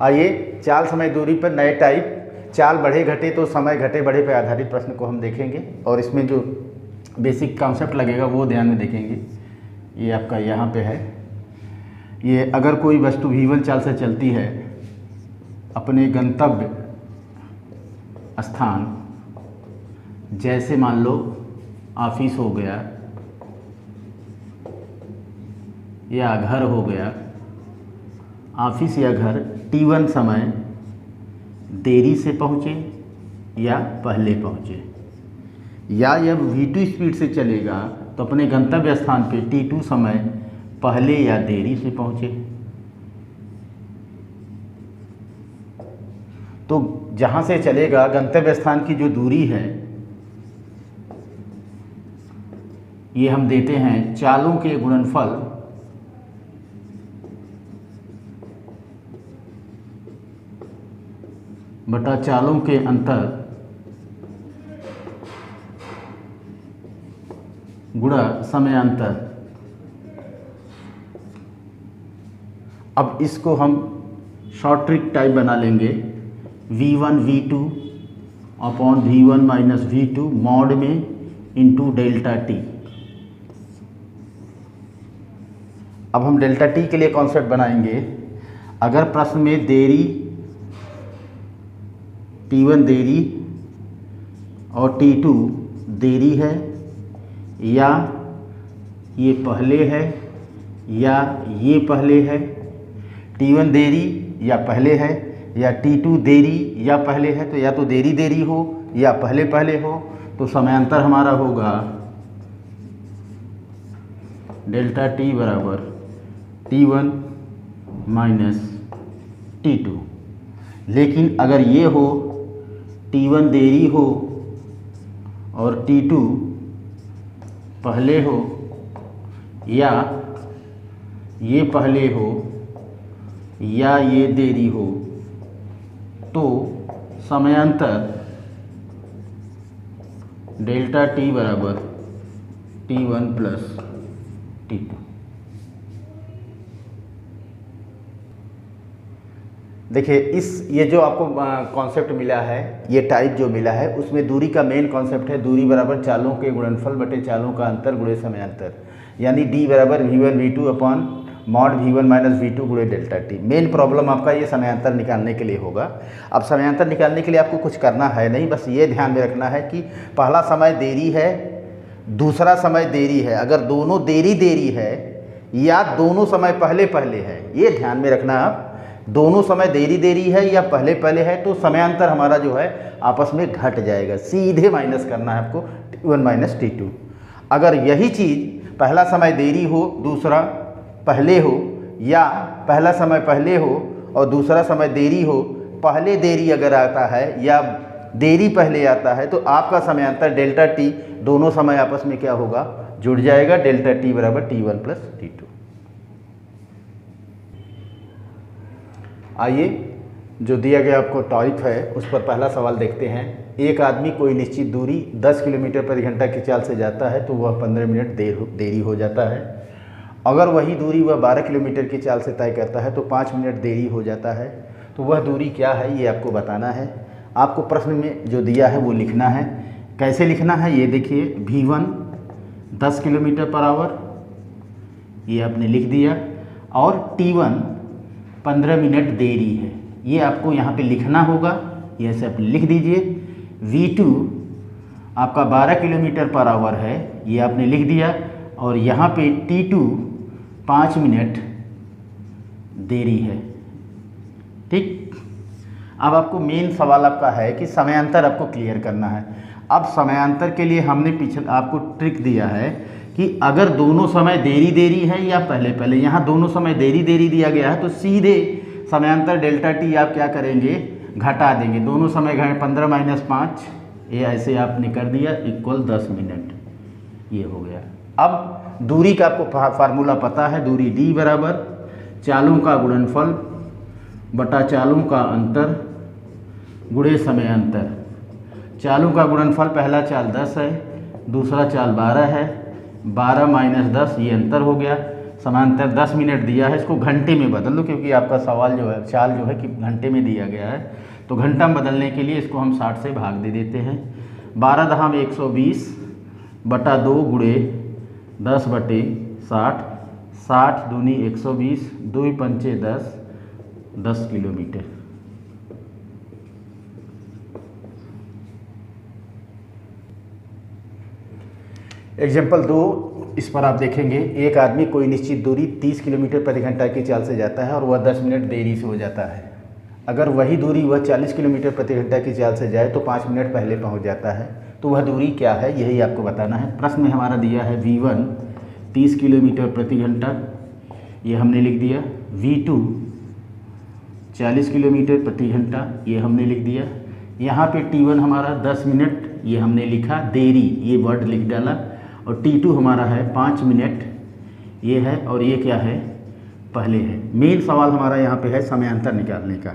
आइए चाल समय दूरी पर नए टाइप चाल बढ़े घटे तो समय घटे बढ़े पर आधारित प्रश्न को हम देखेंगे और इसमें जो बेसिक कॉन्सेप्ट लगेगा वो ध्यान में देखेंगे। ये आपका यहाँ पे है, ये अगर कोई वस्तु v1 चाल से चलती है अपने गंतव्य स्थान, जैसे मान लो ऑफिस हो गया या घर हो गया, ऑफिस या घर t1 समय देरी से पहुँचे या पहले पहुँचे, या जब v2 स्पीड से चलेगा तो अपने गंतव्य स्थान पे t2 समय पहले या देरी से पहुँचे। तो जहाँ से चलेगा गंतव्य स्थान की जो दूरी है ये हम देते हैं चालों के गुणनफल बटा चालों के अंतर गुणा समयांतर। अब इसको हम शॉर्ट ट्रिक टाइप बना लेंगे, v1 v2 upon v1 minus v2 mod में इंटू डेल्टा टी। अब हम डेल्टा टी के लिए कॉन्सेप्ट बनाएंगे। अगर प्रश्न में देरी t1 देरी और t2 देरी है, या ये पहले है या ये पहले है, t1 देरी या पहले है या t2 देरी या पहले है, तो या तो देरी देरी हो या पहले पहले हो, तो समयांतर हमारा होगा डेल्टा टी बराबर t1 माइनस t2। लेकिन अगर ये हो t1 देरी हो और t2 पहले हो, या ये पहले हो या ये देरी हो, तो समयांतर डेल्टा टी बराबर t1 प्लस t2। देखिए ये जो आपको कॉन्सेप्ट मिला है, ये टाइप जो मिला है, उसमें दूरी का मेन कॉन्सेप्ट है दूरी बराबर चालों के गुणनफल बटे चालों का अंतर गुणे समयांतर, यानी d बराबर v1 v2 upon mod v1 minus v2 गुणे डेल्टा टी। मेन प्रॉब्लम आपका ये समयांतर निकालने के लिए होगा। अब समयांतर निकालने के लिए आपको कुछ करना है नहीं, बस ये ध्यान में रखना है कि पहला समय देरी है, दूसरा समय देरी है। अगर दोनों देरी देरी है या दोनों समय पहले पहले है, ये ध्यान में रखना। आप दोनों समय देरी देरी है या पहले पहले है तो समयांतर हमारा जो है आपस में घट जाएगा, सीधे माइनस करना है आपको t1 माइनस t2। अगर यही चीज़ पहला समय देरी हो दूसरा पहले हो, या पहला समय पहले हो और दूसरा समय देरी हो, पहले देरी अगर आता है या देरी पहले आता है, तो आपका समयांतर डेल्टा टी दोनों समय आपस में क्या होगा, जुड़ जाएगा, डेल्टा टी बराबर t1 प्लस t2। आइए जो दिया गया आपको टाइप है उस पर पहला सवाल देखते हैं। एक आदमी कोई निश्चित दूरी 10 किलोमीटर प्रति घंटा की चाल से जाता है तो वह 15 मिनट देरी हो जाता है। अगर वही दूरी वह 12 किलोमीटर की चाल से तय करता है तो 5 मिनट देरी हो जाता है। तो वह दूरी क्या है ये आपको बताना है। आपको प्रश्न में जो दिया है वो लिखना है। कैसे लिखना है ये देखिए, v1 10 किलोमीटर पर आवर ये आपने लिख दिया, और t1 15 मिनट देरी है, ये आपको यहाँ पे लिखना होगा। ये ऐसे आप लिख दीजिए। v2 आपका 12 किलोमीटर पर आवर है, ये आपने लिख दिया, और यहाँ पे t2 5 मिनट देरी है। ठीक, अब आपको मेन सवाल आपका है कि समयांतर आपको क्लियर करना है। अब समयांतर के लिए हमने पीछे आपको ट्रिक दिया है कि अगर दोनों समय देरी देरी है या पहले पहले, यहाँ दोनों समय देरी देरी दिया गया है तो सीधे समयांतर डेल्टा टी आप क्या करेंगे, घटा देंगे। दोनों समय घटे 15 माइनस 5, ये ऐसे आपने कर दिया इक्वल 10 मिनट, ये हो गया। अब दूरी का आपको फार्मूला पता है, दूरी d बराबर चालों का गुणनफल बटा चालों का अंतर गुणे समयांतर। चालों का गुणनफल पहला चाल 10 है, दूसरा चाल 12 है, 12 माइनस 10 ये अंतर हो गया, समांतर 10 मिनट दिया है, इसको घंटे में बदल लो क्योंकि आपका सवाल जो है चाल जो है कि घंटे में दिया गया है। तो घंटा में बदलने के लिए इसको हम 60 से भाग दे देते हैं। 12 दहाम 120 बटा 2 गुणे 10 बटे 60, 60 दूनी 120, 2 पंचे 10 किलोमीटर। एग्जाम्पल 2, इस पर आप देखेंगे एक आदमी कोई निश्चित दूरी 30 किलोमीटर प्रति घंटा की चाल से जाता है और वह 10 मिनट देरी से हो जाता है। अगर वही दूरी वह 40 किलोमीटर प्रति घंटा की चाल से जाए तो 5 मिनट पहले पहुंच जाता है। तो वह दूरी क्या है, यही आपको बताना है। प्रश्न में हमारा दिया है V1 30 किलोमीटर प्रति घंटा, ये हमने लिख दिया। V2 40 किलोमीटर प्रति घंटा, ये हमने लिख दिया। यहाँ पे T1 हमारा 10 मिनट, ये हमने लिखा। देरी, ये वर्ड लिख डाला। और T2 हमारा है 5 मिनट, ये है। और ये क्या है, पहले है। मेन सवाल हमारा यहाँ पे है समयांतर निकालने का।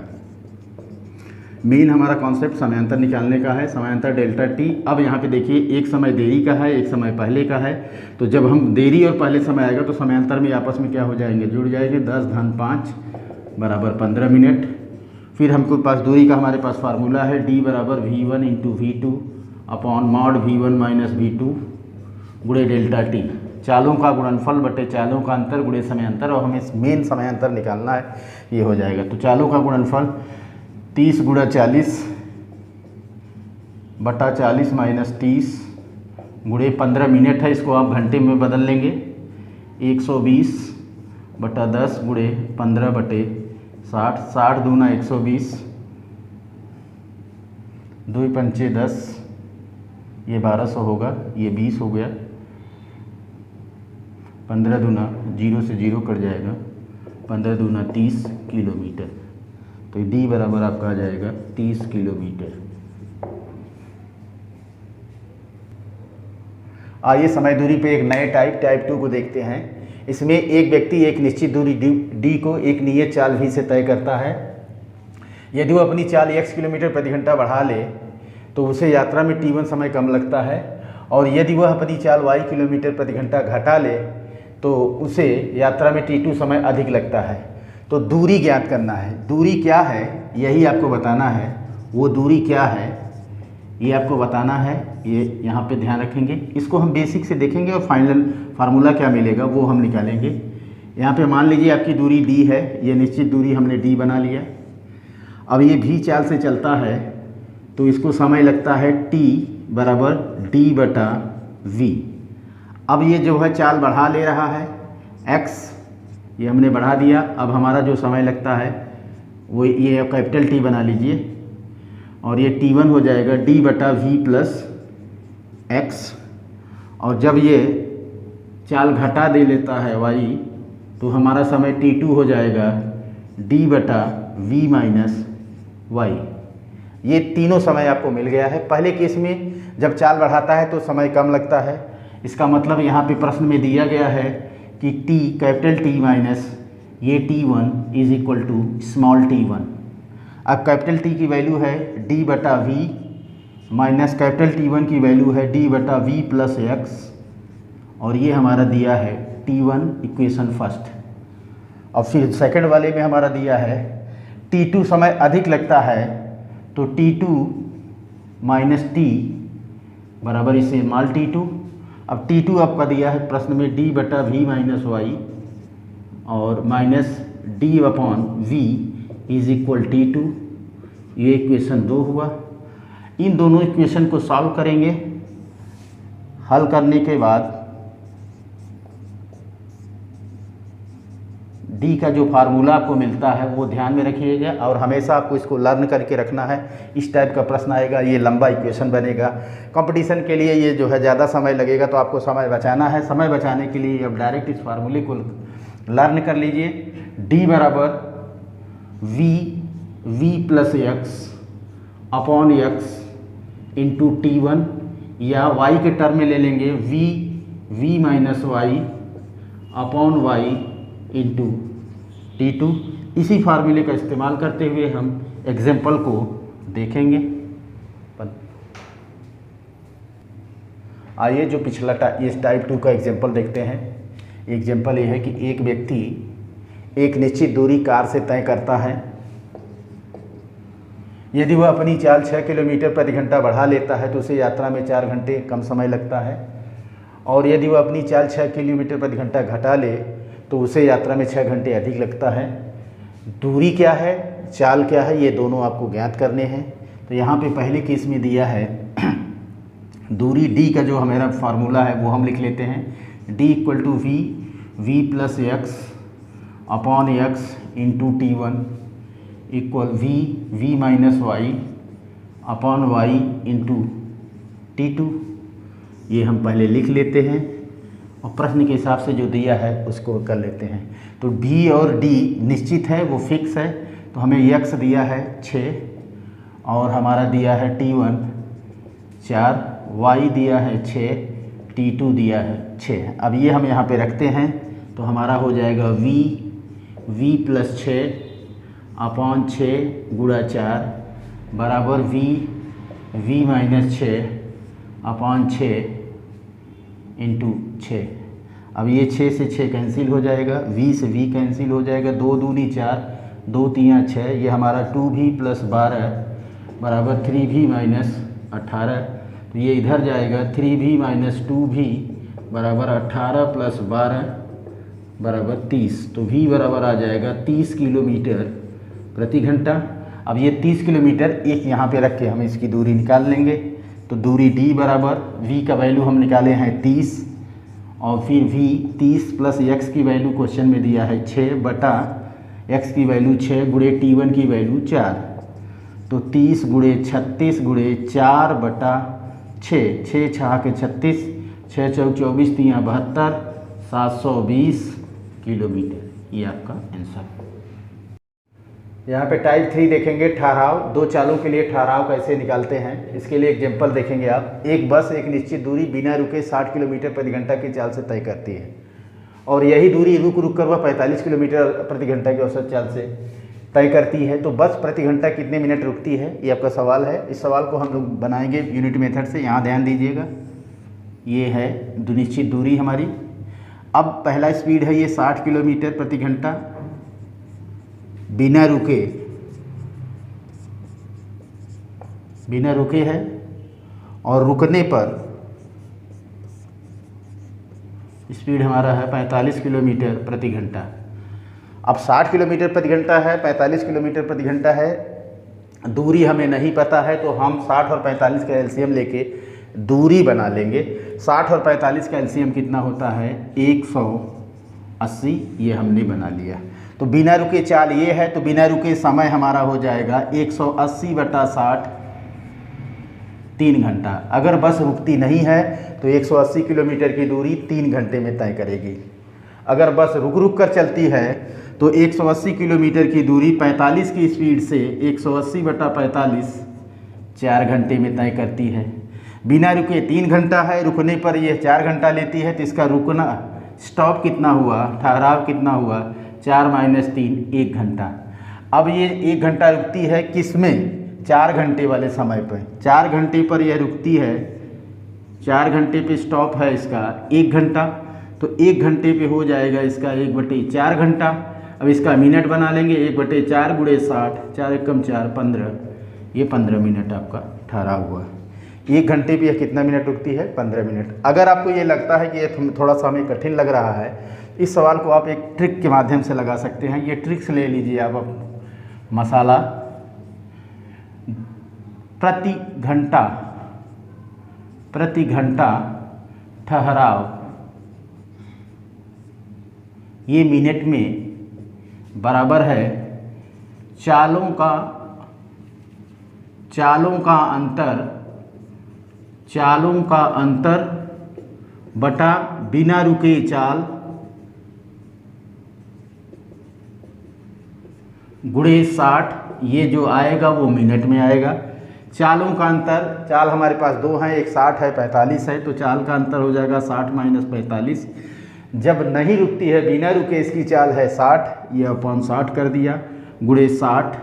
मेन हमारा कॉन्सेप्ट समयांतर निकालने का है, समयांतर डेल्टा टी। अब यहाँ पे देखिए एक समय देरी का है, एक समय पहले का है। तो जब हम देरी और पहले समय आएगा तो समयांतर में आपस में क्या हो जाएंगे, जुड़ जाएंगे। 10 धन 5 बराबर 15 मिनट। फिर हमको पास दूरी का हमारे पास फार्मूला है, D बराबर V1 into V2 upon mod V1 minus V2 गुणे डेल्टा टी। चालों का गुणनफल बटे चालों का अंतर गुणे समयांतर, और हमें मेन समयांतर निकालना है, ये हो जाएगा। तो चालों का गुणनफल 30 गुणा 40 बटा 40 माइनस 30 गुणे 15 मिनट है, इसको आप घंटे में बदल लेंगे। 120 बटा 10 गुणे 15 बटे 60, 60 दूना 120, 2 पंचे 10, ये 1200 होगा, ये 20 हो गया। 15 दूना 0 से 0 कट जाएगा, 15 दूना 30 किलोमीटर। तो D बराबर आपका आ जाएगा 30 किलोमीटर। आइए समय दूरी पे एक नए टाइप 2 को देखते हैं। इसमें एक व्यक्ति एक निश्चित दूरी D को एक नियत चाल V से तय करता है। यदि वो अपनी चाल x किलोमीटर प्रति घंटा बढ़ा ले तो उसे यात्रा में T1 समय कम लगता है, और यदि वह अपनी चाल y किलोमीटर प्रति घंटा घटा ले तो उसे यात्रा में T2 समय अधिक लगता है। तो दूरी ज्ञात करना है। दूरी क्या है यही आपको बताना है। वो दूरी क्या है ये आपको बताना है, ये यहाँ पे ध्यान रखेंगे। इसको हम बेसिक से देखेंगे और फाइनल फार्मूला क्या मिलेगा वो हम निकालेंगे। यहाँ पे मान लीजिए आपकी दूरी D है, ये निश्चित दूरी हमने D बना लिया। अब ये V चाल से चलता है तो इसको समय लगता है T बराबर D बटा V। अब ये जो है चाल बढ़ा ले रहा है, x ये हमने बढ़ा दिया। अब हमारा जो समय लगता है वो ये कैपिटल T बना लीजिए, और ये T1 हो जाएगा D बटा V प्लस x। और जब ये चाल घटा दे लेता है y तो हमारा समय T2 हो जाएगा D बटा V माइनस y। ये तीनों समय आपको मिल गया है। पहले केस में जब चाल बढ़ाता है तो समय कम लगता है। इसका मतलब यहाँ पे प्रश्न में दिया गया है कि T कैपिटल T माइनस ये T1 is equal to small t1। अब कैपिटल T की वैल्यू है D बटा V माइनस कैपिटल T1 की वैल्यू है D बटा V प्लस x, और ये हमारा दिया है T1 इक्वेशन फर्स्ट। और फिर सेकंड वाले में हमारा दिया है T2 समय अधिक लगता है, तो T2 माइनस T बराबर इसे माल T2। अब T2 आपका दिया है प्रश्न में D बटा V माइनस y और minus D upon V is equal T2। ये इक्वेशन 2 हुआ। इन दोनों इक्वेशन को सॉल्व करेंगे। हल करने के बाद D का जो फार्मूला आपको मिलता है वो ध्यान में रखिएगा, और हमेशा आपको इसको लर्न करके रखना है। इस टाइप का प्रश्न आएगा, ये लंबा इक्वेशन बनेगा। कंपटीशन के लिए ये जो है ज़्यादा समय लगेगा, तो आपको समय बचाना है। समय बचाने के लिए अब डायरेक्ट इस फार्मूले को लर्न कर लीजिए। D बराबर V plus x upon x into T1, या y के टर्म में ले लेंगे V minus y upon y into T2। इसी फार्मूले का इस्तेमाल करते हुए हम एग्जाम्पल को देखेंगे। आइए जो पिछला इस टाइप 2 का एग्जाम्पल देखते हैं। एग्जाम्पल ये है कि एक व्यक्ति एक निश्चित दूरी कार से तय करता है। यदि वह अपनी चाल 6 किलोमीटर प्रति घंटा बढ़ा लेता है तो उसे यात्रा में 4 घंटे कम समय लगता है, और यदि वह अपनी चाल 6 किलोमीटर प्रति घंटा घटा ले तो उसे यात्रा में 6 घंटे अधिक लगता है। दूरी क्या है, चाल क्या है, ये दोनों आपको ज्ञात करने हैं। तो यहाँ पे पहले केस में दिया है दूरी d का जो हमारा फार्मूला है वो हम लिख लेते हैं। d equal to v plus X upon X into T1 equal v minus Y upon Y into T2। ये हम पहले लिख लेते हैं और प्रश्न के हिसाब से जो दिया है उसको कर लेते हैं। तो d और d निश्चित है, वो फिक्स है, तो हमें x दिया है 6 और हमारा दिया है T1 4, y दिया है 6, T2 दिया है 6। अब ये हम यहाँ पे रखते हैं तो हमारा हो जाएगा v प्लस 6 अपॉन 6 गुणा 4 बराबर v माइनस 6 अपॉन 6 इंटू 6। अब ये 6 से 6 कैंसिल हो जाएगा, v से v कैंसिल हो जाएगा, 2 दूनी 4, 2 तियाँ 6, ये हमारा 2v प्लस 12 बराबर 3v माइनस 18। तो ये इधर जाएगा 3v माइनस 2v बराबर 18 प्लस 12 बराबर 30। तो v बराबर आ जाएगा 30 किलोमीटर प्रति घंटा। अब ये 30 किलोमीटर एक यहाँ पे रख के हम इसकी दूरी निकाल लेंगे। तो दूरी d बराबर v का वैल्यू हम निकाले हैं 30 और फिर v 30 प्लस x की वैल्यू क्वेश्चन में दिया है 6 बटा x की वैल्यू 6 गुणे T1 की वैल्यू 4। तो 30 गुणे 36 गुणे 4 बटा 6, 6 6 के 36, 6 चौक 24 तियाँ 72, 720 किलोमीटर। ये आपका आंसर। यहाँ पे टाइप 3 देखेंगे ठहराव। दो चालों के लिए ठहराव कैसे निकालते हैं, इसके लिए एग्जाम्पल देखेंगे आप। एक बस एक निश्चित दूरी बिना रुके 60 किलोमीटर प्रति घंटा की चाल से तय करती है और यही दूरी रुक रुक कर वह 45 किलोमीटर प्रति घंटा की औसत चाल से तय करती है। तो बस प्रति घंटा कितने मिनट रुकती है, ये आपका सवाल है। इस सवाल को हम लोग बनाएंगे यूनिट मेथड से। यहाँ ध्यान दीजिएगा, ये है निश्चित दूरी हमारी। अब पहला स्पीड है ये 60 किलोमीटर प्रति घंटा बिना रुके है, और रुकने पर स्पीड हमारा है 45 किलोमीटर प्रति घंटा। अब 60 किलोमीटर प्रति घंटा है, 45 किलोमीटर प्रति घंटा है, दूरी हमें नहीं पता है तो हम 60 और 45 का एलसीएम लेके दूरी बना लेंगे। 60 और 45 का एलसीएम कितना होता है 180, ये हमने बना लिया। तो बिना रुके चाल ये है, तो बिना रुके समय हमारा हो जाएगा 180 बटा 60 3 घंटा। अगर बस रुकती नहीं है तो 180 किलोमीटर की दूरी 3 घंटे में तय करेगी। अगर बस रुक रुक कर चलती है तो 180 किलोमीटर की दूरी 45 की स्पीड से 180 बटा 45 4 घंटे में तय करती है। बिना रुके 3 घंटा है, रुकने पर यह 4 घंटा लेती है, तो इसका रुकना स्टॉप कितना हुआ, ठहराव कितना हुआ 4 माइनस 3 1 घंटा। अब ये 1 घंटा रुकती है किस में, 4 घंटे वाले समय पर। 4 घंटे पर यह रुकती है, 4 घंटे पे स्टॉप है इसका 1 घंटा, तो 1 घंटे पे हो जाएगा इसका 1/4 घंटा। अब इसका मिनट बना लेंगे, 1/4 गुणे 60, 4 एकम 4 15, ये 15 मिनट आपका ठहराव हुआ। 1 घंटे पे यह कितना मिनट रुकती है 15 मिनट। अगर आपको ये लगता है कि ये थोड़ा सा हमें कठिन लग रहा है, इस सवाल को आप एक ट्रिक के माध्यम से लगा सकते हैं। ये ट्रिक्स ले लीजिए आप। मसाला प्रति घंटा ठहराव, ये मिनट में बराबर है चालों का अंतर बटा बिना रुके चाल गुणे 60, ये जो आएगा वो मिनट में आएगा। चालों का अंतर, चाल हमारे पास दो हैं, एक 60 है 45 है, तो चाल का अंतर हो जाएगा 60 माइनस 45। जब नहीं रुकती है बिना रुके इसकी चाल है 60, ये अपॉन 60 कर दिया गुणे 60,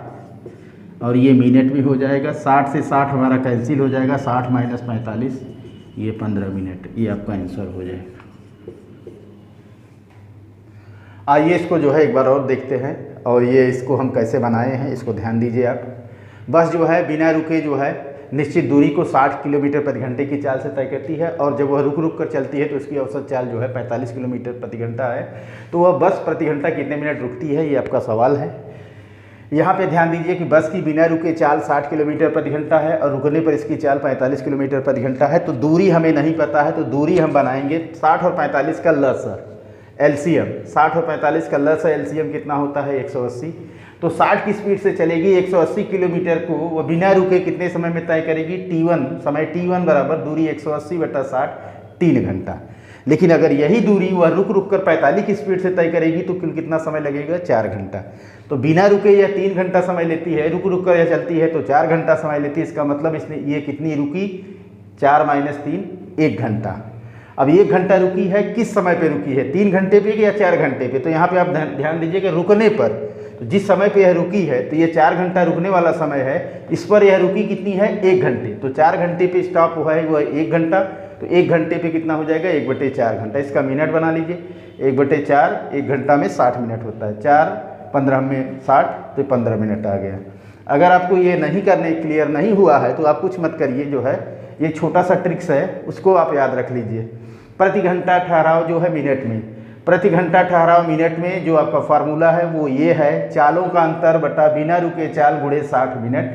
और ये मिनट में हो जाएगा। 60 से 60 हमारा कैंसिल हो जाएगा, 60 माइनस 45 ये 15 मिनट, ये आपका आंसर हो जाएगा। आइए इसको जो है एक बार और देखते हैं, और ये इसको हम कैसे बनाए हैं इसको ध्यान दीजिए आप। बस जो है बिना रुके जो है निश्चित दूरी को 60 किलोमीटर प्रति घंटे की चाल से तय करती है, और जब वह रुक रुक कर चलती है तो उसकी औसत चाल जो है 45 किलोमीटर प्रति घंटा है। तो वह बस प्रति घंटा कितने मिनट रुकती है, ये आपका सवाल है। यहाँ पे ध्यान दीजिए कि बस की बिना रुके चाल 60 किलोमीटर प्रति घंटा है और रुकने पर इसकी चाल 45 किलोमीटर प्रति घंटा है। तो दूरी हमें नहीं पता है, तो दूरी हम बनाएंगे 60 और 45 का लसर एलसीएम। 60 और 45 का लसर एलसीएम कितना होता है 180। तो 60 की स्पीड से चलेगी, 180 किलोमीटर को वो बिना रुके कितने समय में तय करेगी, T1 समय, T1 बराबर दूरी 180/60 3 घंटा। लेकिन अगर यही दूरी वह रुक रुक कर 45 की स्पीड से तय करेगी तो कुल कितना समय लगेगा, 4 घंटा। तो बिना रुके यह 3 घंटा समय लेती है, रुक रुक कर यह चलती है तो 4 घंटा समय लेती है। इसका मतलब इसने ये कितनी रुकी, 4 - 3 1 घंटा। अब 1 घंटा रुकी है, किस समय पे रुकी है, 3 घंटे पे या 4 घंटे पे। तो यहाँ पे आप ध्यान दीजिए कि रुकने पर, तो जिस समय पे यह रुकी है तो ये 4 घंटा रुकने वाला समय है, इस पर यह रुकी कितनी है, 1 घंटे। तो 4 घंटे पे स्टॉप हुआ है वह 1 घंटा, तो 1 घंटे पे कितना हो जाएगा, 1/4 घंटा। इसका मिनट बना लीजिए, 1/4 1 घंटा में 60 मिनट होता है, 4 15 में 60 तो 15 मिनट आ गया। अगर आपको ये नहीं करने क्लियर नहीं हुआ है तो आप कुछ मत करिए, जो है ये छोटा सा ट्रिक्स है उसको आप याद रख लीजिए। प्रति घंटा ठहराव जो है मिनट में, प्रति घंटा ठहराव मिनट में जो आपका फार्मूला है वो ये है, चालों का अंतर बटा बिना रुके चाल गुणे 60 मिनट।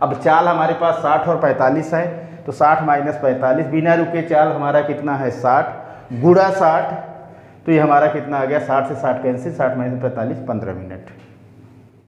अब चाल हमारे पास 60 और 45 है, तो 60 - 45, बिना रुके चाल हमारा कितना है 60 गुणा 60, तो ये हमारा कितना आ गया, 60 से 60 कैंसिल, 60 - 45 15 मिनट।